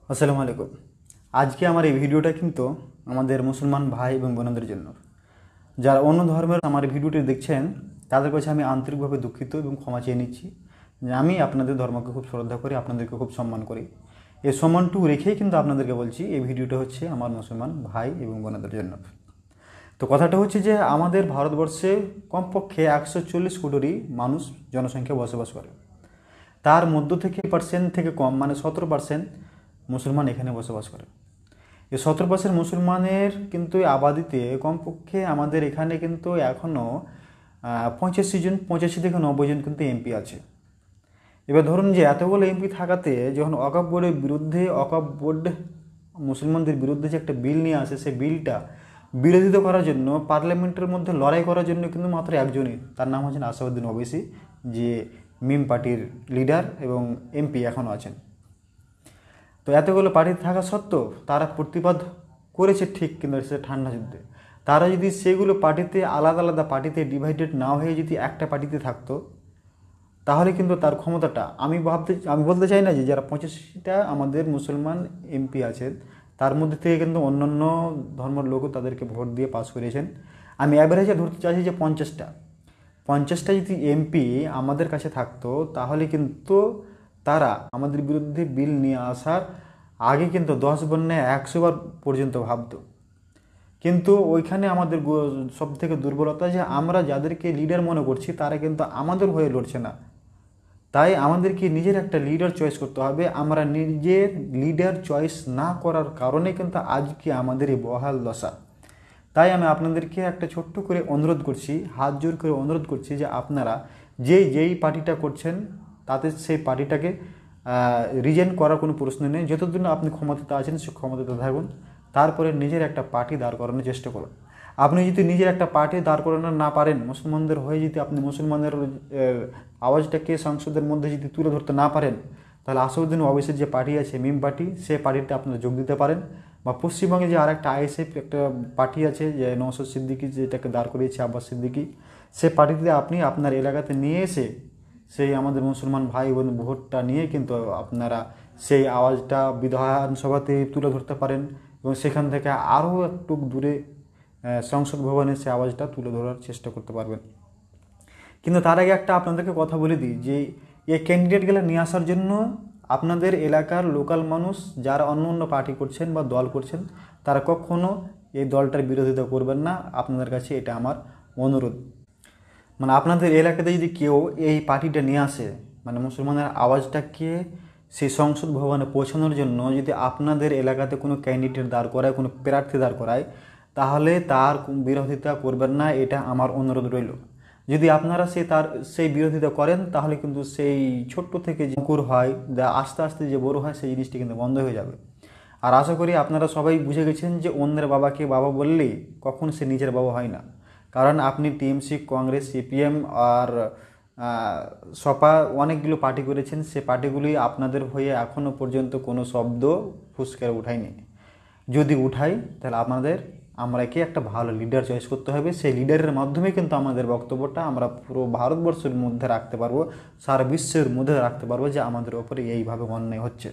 আসসালামু আলাইকুম। আজকে আমার এই ভিডিওটা কিন্তু আমাদের মুসলমান ভাই এবং বোনদের জন্য। যারা অন্য ধর্মের আমার ভিডিওটি দেখছেন তাদের কাছে আমি আন্তরিকভাবে দুঃখিত এবং ক্ষমা চেয়ে নিচ্ছি যে আমি আপনাদের ধর্মকে খুব শ্রদ্ধা করি, আপনাদেরকে খুব সম্মান করি। এই সম্মানটুকু রেখেই কিন্তু আপনাদেরকে বলছি এই ভিডিওটা হচ্ছে আমার মুসলমান ভাই এবং বোনদের জন্য। তো কথাটা হচ্ছে যে আমাদের ভারতবর্ষে কমপক্ষে 140 কোটিরই মানুষ জনসংখ্যা বসবাস করে। তার মধ্য থেকে পার্সেন্ট থেকে কম মানে 17% মুসলমান এখানে বসবাস করে। এই 17% মুসলমানের কিন্তু আবাদিতে কমপক্ষে আমাদের এখানে কিন্তু এখনও 85 থেকে 90 জন কিন্তু এমপি আছে। এবার ধরুন যে এতগুলো এমপি থাকাতে যখন ওয়াকফ বোর্ডের বিরুদ্ধে ওয়াকফ বোর্ড মুসলমানদের বিরুদ্ধে যে একটা বিল নিয়ে আসে, সেই বিলটা বিরোধিতা করার জন্য পার্লামেন্টের মধ্যে লড়াই করার জন্য কিন্তু মাত্র একজনই, তার নাম হচ্ছেন আসাদুদ্দিন ওয়াইসি, যে মিম পার্টির লিডার এবং এমপি এখনও আছেন। তো এতগুলো পার্টি থাকা সত্ত্বেও তারা প্রতিবাদ করেছে ঠিক, কিন্তু সে ঠান্ডা যুদ্ধে তারা যদি সেগুলো পার্টিতে আলাদা আলাদা পার্টিতে ডিভাইডেড না হয়ে যদি একটা পার্টিতে থাকতো তাহলে কিন্তু তার ক্ষমতাটা আমি বলতে চাই না যে যারা 85টা আমাদের মুসলমান এমপি আছেন তার মধ্যে থেকে কিন্তু অন্যান্য ধর্মের লোকও তাদেরকে ভোট দিয়ে পাস করিয়েছেন। আমি অ্যাভারেজে ধরতে চাইছি যে 50টা যদি এমপি আমাদের কাছে থাকতো তাহলে কিন্তু তারা আমাদের বিরুদ্ধে বিল নিয়ে আসার আগে কিন্তু 10 বার না 100 বার পর্যন্ত ভাবতো। কিন্তু ওইখানে আমাদের সব থেকে দুর্বলতা যে আমরা যাদেরকে লিডার মনে করছি তারা কিন্তু আমাদের হয়ে লড়ছে না। তাই আমাদেরকে নিজের একটা লিডার চয়েস করতে হবে। আমরা নিজের লিডার চয়েস না করার কারণে কিন্তু আজকে আমাদের এই বহাল দশা। তাই আমি আপনাদেরকে একটা ছোট্ট করে অনুরোধ করছি, হাত জোর করে অনুরোধ করছি যে আপনারা যেই পার্টিটা করছেন তাতে সেই পার্টিটাকে রিজেন করার কোনো প্রশ্ন নেই। যতদিন আপনি ক্ষমতাতে আছেন সে ক্ষমতাতে থাকুন, তারপরে নিজের একটা পার্টি দাঁড় করানোর চেষ্টা করুন। আপনি যদি নিজের একটা পার্টি দাঁড় করানো না পারেন, মুসলমানদের হয়ে যদি আপনি মুসলমানদের আওয়াজটাকে সংসদের মধ্যে যদি তুলে ধরতে না পারেন, তাহলে আসাদুদ্দিন ওয়াইসির যে পার্টি আছে মিম পার্টি, সেই পার্টিতে আপনারা যোগ দিতে পারেন। বা পশ্চিমবঙ্গে যে আর একটা আইএসএফ একটা পার্টি আছে যে নওশাদ সিদ্দিকী যেটাকে দাঁড় করিয়েছে আব্বাস সিদ্দিকী, সে পার্টিতে আপনি আপনার এলাকাতে নিয়ে এসে সেই আমাদের মুসলমান ভাই বোন ভোটটা নিয়ে কিন্তু আপনারা সেই আওয়াজটা বিধানসভাতে তুলে ধরতে পারেন এবং সেখান থেকে আরও একটু দূরে সংসদ ভবনে সে আওয়াজটা তুলে ধরার চেষ্টা করতে পারবেন। কিন্তু তার আগে একটা আপনাদেরকে কথা বলে দিই যে এই ক্যান্ডিডেটগুলো নিয়ে আসার জন্য আপনাদের এলাকার লোকাল মানুষ যারা অন্য অন্য পার্টি করছেন বা দল করছেন তারা কখনও এই দলটার বিরোধিতা করবেন না। আপনাদের কাছে এটা আমার অনুরোধ। মানে আপনাদের এলাকাতে যদি কেউ এই পার্টিটা নিয়ে আসে, মানে মুসলমানের আওয়াজটাকে সেই সংসদ ভবনে পৌঁছানোর জন্য যদি আপনাদের এলাকাতে কোনো ক্যান্ডিডেট দাঁড় করায়, কোনো প্রার্থী দাঁড় করায়, তাহলে তার বিরোধিতা করবেন না, এটা আমার অনুরোধ রইল। যদি আপনারা সেই বিরোধিতা করেন তাহলে কিন্তু সেই ছোট্ট থেকে যে অঙ্কুর হয় আস্তে আস্তে যে বড় হয় সেই জিনিসটি কিন্তু বন্ধ হয়ে যাবে। আর আশা করি আপনারা সবাই বুঝে গেছেন যে অন্যের বাবাকে বাবা বললেই কখন সে নিজের বাবা হয় না। কারণ আপনি টিএমসি, কংগ্রেস, সিপিএম আর সপা অনেকগুলো পার্টি করেছেন, সে পার্টিগুলি আপনাদের হয়ে এখনও পর্যন্ত কোনো শব্দ ফুসকে উঠায়নি। যদি উঠাই তাহলে আমরাকে একটা ভালো লিডার চয়েস করতে হবে। সেই লিডারের মাধ্যমে কিন্তু আমাদের বক্তব্যটা আমরা পুরো ভারতবর্ষের মধ্যে রাখতে পারবো, সারা বিশ্বের মধ্যে রাখতে পারবো যে আমাদের ওপরে এইভাবে অন্যায় হচ্ছে।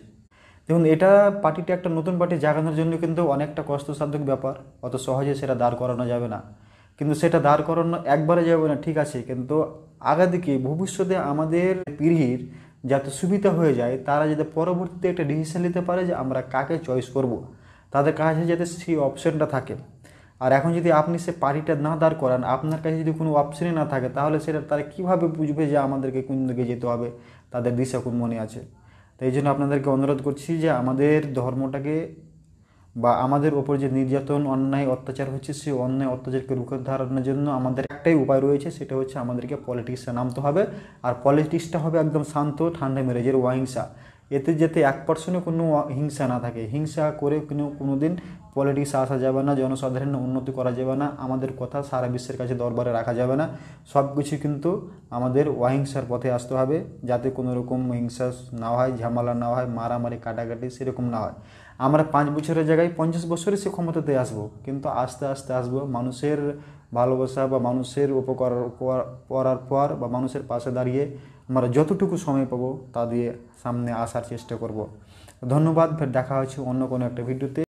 দেখুন, এটা পার্টিটা একটা নতুন পার্টি জাগানোর জন্য কিন্তু অনেকটা কষ্টসাধ্য ব্যাপার, অত সহজে সেটা দাঁড় করানো যাবে না। কিন্তু সেটা দাঁড় করানো একবারে যাবে না, ঠিক আছে, কিন্তু আগাদিকে ভবিষ্যতে আমাদের পিঢ়ির যাতে সুবিধা হয়ে যায়, তারা যাতে পরবর্তীতে একটা ডিসিশন নিতে পারে যে আমরা কাকে চয়েস করব, তাদের কাছে যাতে সেই অপশানটা থাকে। আর এখন যদি আপনি সে পার্টিটা না দাঁড় করান, আপনার কাছে যদি কোনো অপশানই না থাকে, তাহলে সেটা তারা কীভাবে বুঝবে যে আমাদেরকে কোন দিকে যেতে হবে, তাদের দিশা কোন মনে আছে। তো এই জন্য আপনাদেরকে অনুরোধ করছি যে আমাদের ধর্মটাকে বা আমাদের ওপর যে নির্যাতন, অন্যায়, অত্যাচার হচ্ছে, সেই অন্যায় অত্যাচারকে রুখে দাঁড়ানোর জন্য আমাদের একটাই উপায় রয়েছে, সেটা হচ্ছে আমাদেরকে পলিটিক্সে নামতে হবে। আর পলিটিক্সটা হবে একদম শান্ত, ঠান্ডা মেজাজের, অহিংসা। এতে যাতে 1% কোনো হিংসা না থাকে। হিংসা করে কোনো দিন পলিটিক্সে আসা যাবে না, জনসাধারণের উন্নতি করা যাবে না, আমাদের কথা সারা বিশ্বের কাছে দরবারে রাখা যাবে না। সব কিছু কিন্তু আমাদের অহিংসার পথে আসতে হবে, যাতে কোনো রকম হিংসা না হয়, ঝামেলা না হয়, মারামারি কাটাকাটি সেরকম না হয়। আমরা 5 বছরের জায়গায় 50 বছরে সে ক্ষমতাতে আসবো, কিন্তু আস্তে আস্তে আসবো, মানুষের ভালোবাসা বা মানুষের উপকার করার পর বা মানুষের পাশে দাঁড়িয়ে আমরা যতটুকু সময় পাবো তা দিয়ে সামনে আসার চেষ্টা করব। ধন্যবাদ, ফের দেখা হচ্ছে অন্য কোনো একটা ভিডিওতে।